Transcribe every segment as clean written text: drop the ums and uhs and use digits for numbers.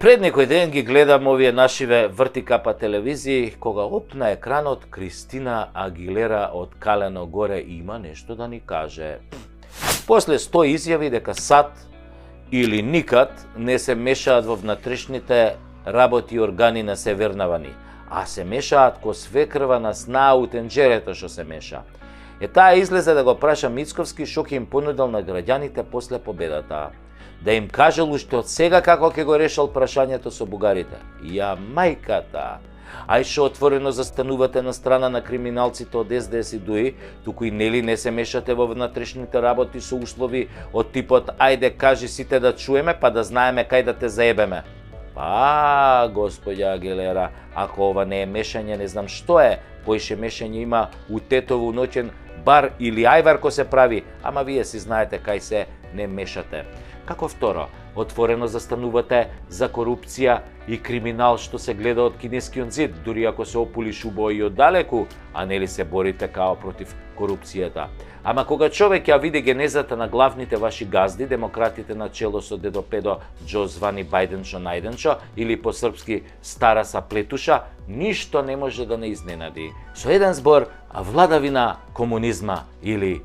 Пред некој ден ги гледам овие нашиве вртикапа телевизии, кога оп на екранот Кристина Агилера од Калено горе има нешто да ни каже. После 100 изјави дека сад или никад не се мешаат во внатрешните работи и органи на Северна Вани, а се мешаат ко свекрва на снаа у тенџерето што се меша. Таа излезе да го праша Мицковски што ќе им понудил на граѓаните после победата. Да им кажел уште од сега како ќе го решал прашањето со бугарите. Ја мајката! Ај што отворено застанувате на страна на криминалците од СДС и ДУИ, туку и нели не се мешате во внатрешните работи со услови од типот ајде кажи сите да чуеме па да знаеме кај да те заебеме. Па, господја Агилера, ако ова не е мешање, не знам што е. Поише мешање има у Тетово ноќен бар или ајвар ко се прави, ама вие си знаете кај се не мешате. Како второ, отворено застанувате за корупција и криминал што се гледа од кинескиот зид, дури ако се опулиш убаво и оддалеку, а нели се борите као против корупцијата. Ама кога човек ја види генезата на главните ваши газди, демократите на чело со дедо Педо Џо звани Бајденчо Најденчо или по српски Стара Саплетуша, ништо не може да не изненади. Со еден збор, владавина комунизма или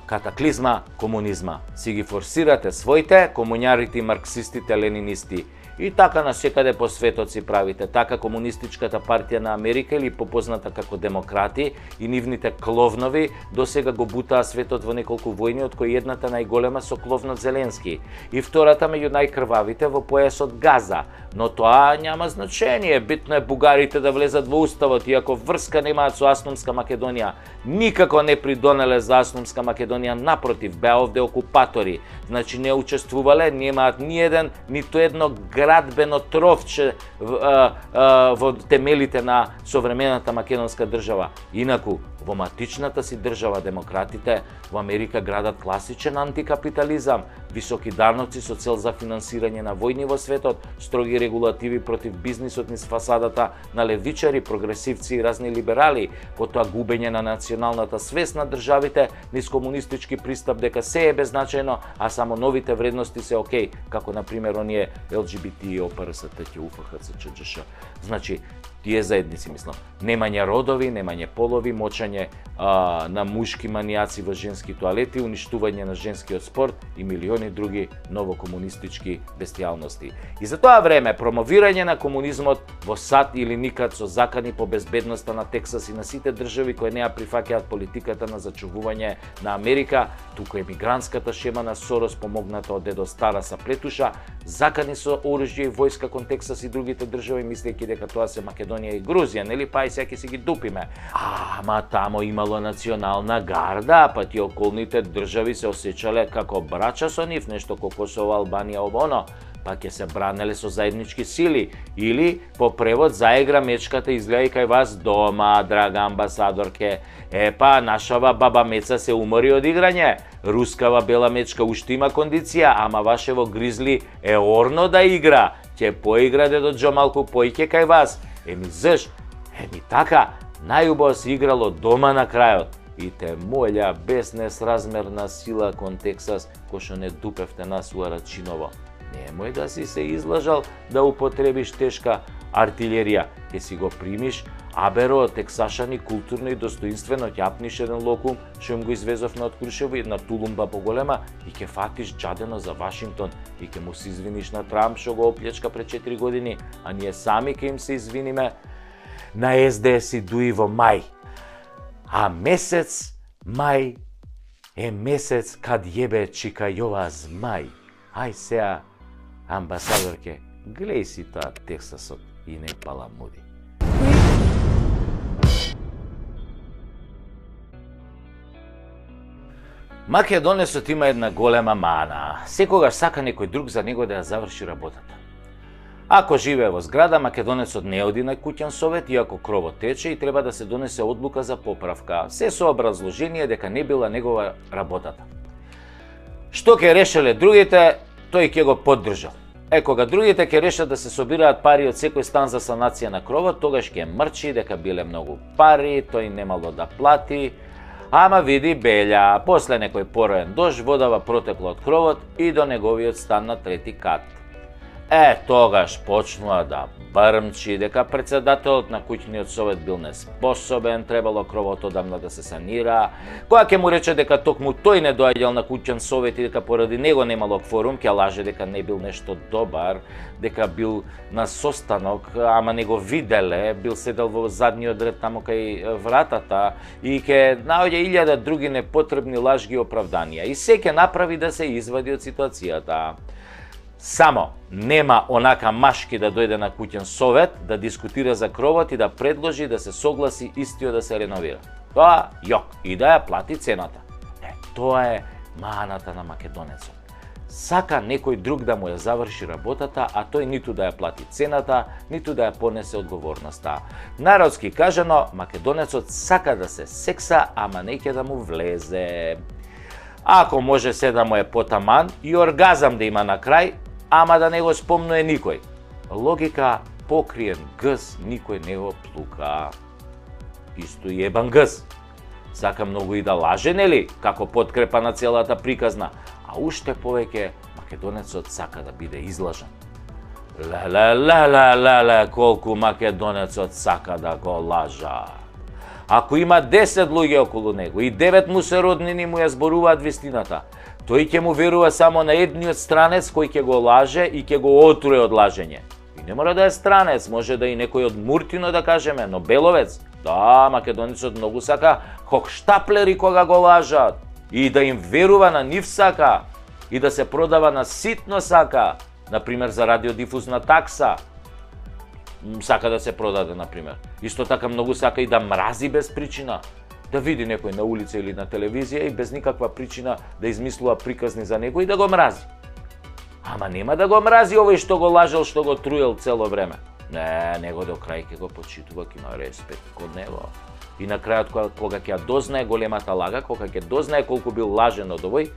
катаклизма комунизма. Си ги форсирате своите, комуњарите и марксистите, ленинисти. И така на секаде по светот си правите. Така Комунистичката партија на Америка или попозната како демократи и нивните кловнови до сега го бутаа светот во неколку војни, од кои едната најголема со кловнот Зеленски и втората меѓу најкрвавите во појасот Газа. Но тоа няма значење, битно е бугарите да влезат во уставот, иако врска немаат со Асномска Македонија. Никако не придонеле за Асномска Македонија, напротив, беа овде окупатори. Значи не учествувале, немаат ниту едно градбено тровче во темелите на современата македонска држава. Инаку, во матичната си држава демократите во Америка градат класичен антикапитализам, високи даноци со цел за финансирање на војни во светот, строги регулативи против бизнисот низ фасадата на левичари, прогресивци и разни либерали, потоа губење на националната свест на државите низ комунистички пристап дека се е беззначајно, а само новите вредности се окей, како на пример оние ЛГБТ, ОПРСТ, УФХЦ, ЧДШ. Значи, тие заедници, мислам, немање родови, немање полови, мочање на мушки манијаци во женски тоалети, уништување на женскиот спорт и милиони други новокомунистички бестијалности. И за тоа време, промовирање на комунизмот во сад или никад со закани по безбедноста на Тексас и на сите држави кои не ја прифаќаат политиката на зачувување на Америка, туку емигрантската шема на Сорос помогната од дедо Стара Саплетуша, закани со оружје и војска кон Тексас и другите држави, мислејќи дека тоа се Македонија и Грузија, нели, па и сега ќе си ги дупиме. Ама тамо имало национална гарда, па тие околните држави се осеќале како брача со нив, нешто ко Косово, Албанија, оно, па ќе се бранеле со заеднички сили. Или, по превод, заигра мечката изгледа и кај вас дома, драга амбасадорке. Епа, нашава баба Меца се умори од играње. Рускава бела мечка уште има кондиција, ама вашево гризли е орно да игра. Ќе поигра дедо Џо малку поиќе кај вас. Еми заш? Еми така, најубаво се играло дома на крајот. И те молја без несразмерна сила кон Тексас, кој што не дупевте нас у Арачиново. Немој да си се излажал да употребиш тешка артилерија, ке си го примиш, аберо тексашани културно и достоинствено ќапниш еден локум, што им го извезовме од Крушево, една тулумба поголема и ке фатиш џадено за Вашингтон и ке му се извиниш на Трамп што го оплечка пред 4 години, а ние сами ке им се извиниме на СДС и ДУИ во мај. А месец мај е месец кад јебе чика јова змај. Ај сеа, амбасадорке, глеј си тоа Тексасот и не паламуди. Македонецот има една голема мана. Секогаш сака некој друг за него да ја заврши работата. Ако живее во зграда, македонецот не оди на куќен совет, иако кровот тече и треба да се донесе одлука за поправка. Се со образложение дека не била негова работата. Што ќе решеле другите, тој ќе го поддржал. Кога другите ќе решат да се собираат пари од секој стан за санација на кровот, тогаш ќе мрчи дека биле многу пари, тој немало да плати. Ама види Белја, после некој пороен дожд, водава протекла од кровот и до неговиот стан на трети кат. Тогаш почнува да брмчи дека председателот на куќниот совет бил неспособен, требало кровот одамна да се санира. Кога ќе му рече дека токму тој не доаѓал на куќен совет и дека поради него немало кворум, ќе лаже дека не бил нешто добар, дека бил на состанок, ама не го виделе, бил седел во задниот ред таму кај вратата и ќе наоѓа илјада други непотребни лажги оправданија. И се ќе направи да се извади од ситуацијата. Само нема онака машки да дојде на куќен совет, да дискутира за кровот и да предложи да се согласи истиот да се реновира. Тоа јок и да ја плати цената. Тоа е маната на македонецот. Сака некој друг да му ја заврши работата, а тој ниту да ја плати цената, ниту да ја понесе одговорноста. Народски кажано, македонецот сака да се секса, ама не ќе да му влезе. Ако може се да му е потаман и оргазам да има на крај, ама да не го спомнуе никој. Логика покриен гъс никој не го плука. Исто и ебан гъс. Сака многу и да лаже, нели, како подкрепа на целата приказна, а уште повеќе македонецот сака да биде излажен. Леле, колку македонецот сака да го лажа. Ако има 10 луѓе околу него и 9 му се роднини му ја зборуваат вистината, тој ќе му верува само на едниот странец кој ќе го лаже и ќе го отруе од лажење. И не мора да е странец, може да и некој од Муртино да кажеме, но Беловец. Да, македонецот многу сака хохштаплери кога го лажат и да им верува на нив сака и да се продава на ситно сака, например за радиодифузна такса. Сака да се продаде, например. Исто така многу сака и да мрази без причина. Да види некој на улица или на телевизија и без никаква причина да измислува приказни за него и да го мрази. Ама нема да го мрази овој што го лажел, што го труел цело време. Не, него до крај ќе го почитува, ќе има респект кон него. И на крајот кога ќе дознае големата лага, кога ќе дознае колку бил лажен од овој,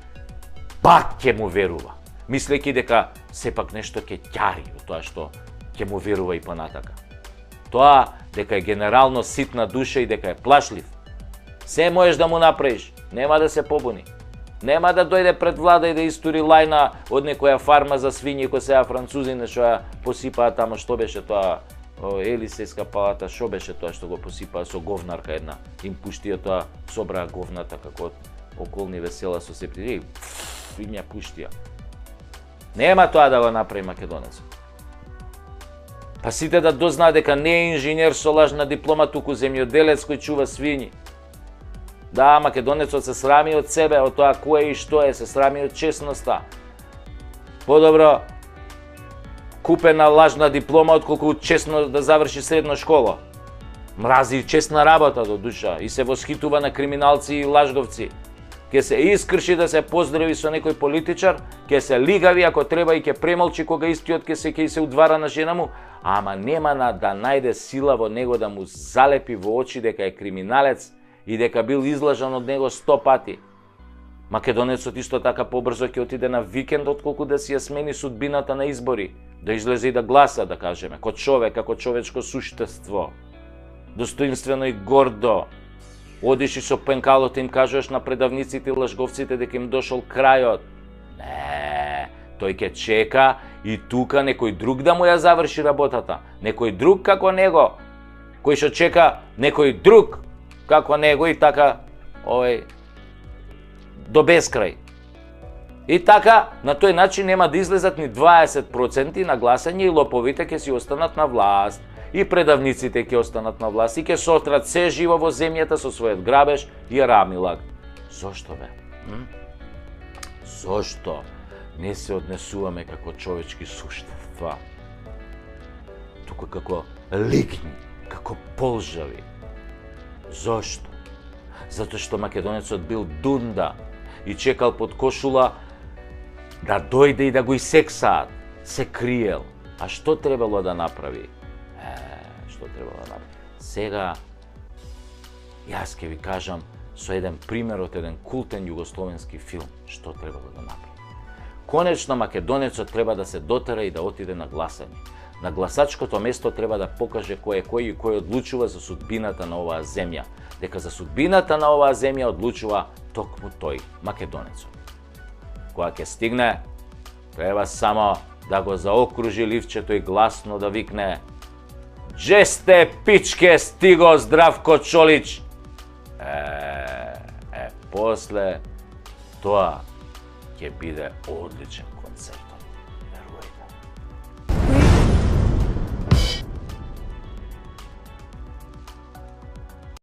пак ќе му верува, мислејќи дека сепак нешто ќе ќари од тоа што ќе му верува и понатака. Тоа дека е генерално ситна душа и дека е плашлив, се можеш да му направиш, нема да се побуни. Нема да дојде пред влада и да истури лајна од некоја фарма за свињи кој сега французини што ја посипаа тамо, што беше тоа, Елисејска палата, што беше тоа што го посипаа со говнарка една, им пуштија тоа, собраа говната како околни весела со септири, им ја пуштија. Нема тоа да го направи македонецот. Па сите да дознаат дека не е инженер со лажна диплома, туку земјоделец кој чува свињи. Да, македонецот се срами од себе, од тоа кој и што е, се срами од честноста. Подобро купена лажна диплома отколку честно да заврши средна школа. Мрази честна работа до душа и се восхитува на криминалци и лажговци. Ке се искрши да се поздрави со некој политичар, ке се лигави ако треба и ке премолчи кога истиот ке се удвара на жена му, ама нема да најде сила во него да му залепи во очи дека е криминалец и дека бил излажан од него 100 пати. Македонецот исто така побрзо ќе отиде на викенд отколку да си ја смени судбината на избори, да излезе и да гласа, да кажеме, како човек, како човечко суштество. Достоинствено и гордо. Одиш и со пенкалот им кажуваш на предавниците и лажговците дека им дошол крајот. Не, тој ќе чека и тука некој друг да му ја заврши работата. Некој друг како него, кој што чека некој друг како него и така до бескрај. И така, на тој начин нема да излезат ни 20% на гласање и лоповите ќе си останат на власт. И предавниците ќе останат на власт и ќе сотрат се живо во земјата со својот грабеж и рамилак. Зошто бе? Зошто не се однесуваме како човечки суштества? Туку како ликни, како полжави. Зошто? Затоа што македонецот бил дунда и чекал под кошула да дојде и да го исексаат. Се криел. А што требало да направи? Што требало да направи? Сега, јас ќе ви кажам со еден пример од еден култен југословенски филм што требало да направи. Конечно, македонецот треба да се дотера и да отиде на гласање. На гласачкото место треба да покаже кој е кој и кој одлучува за судбината на оваа земја. Дека за судбината на оваа земја одлучува токму тој, македонецот. Кога ќе стигне, треба само da go zaokruži livčeto i glasno da vikne: "Đe ste pičke stigo Zdravko Čolić?" Posle toa će bide odličan koncert.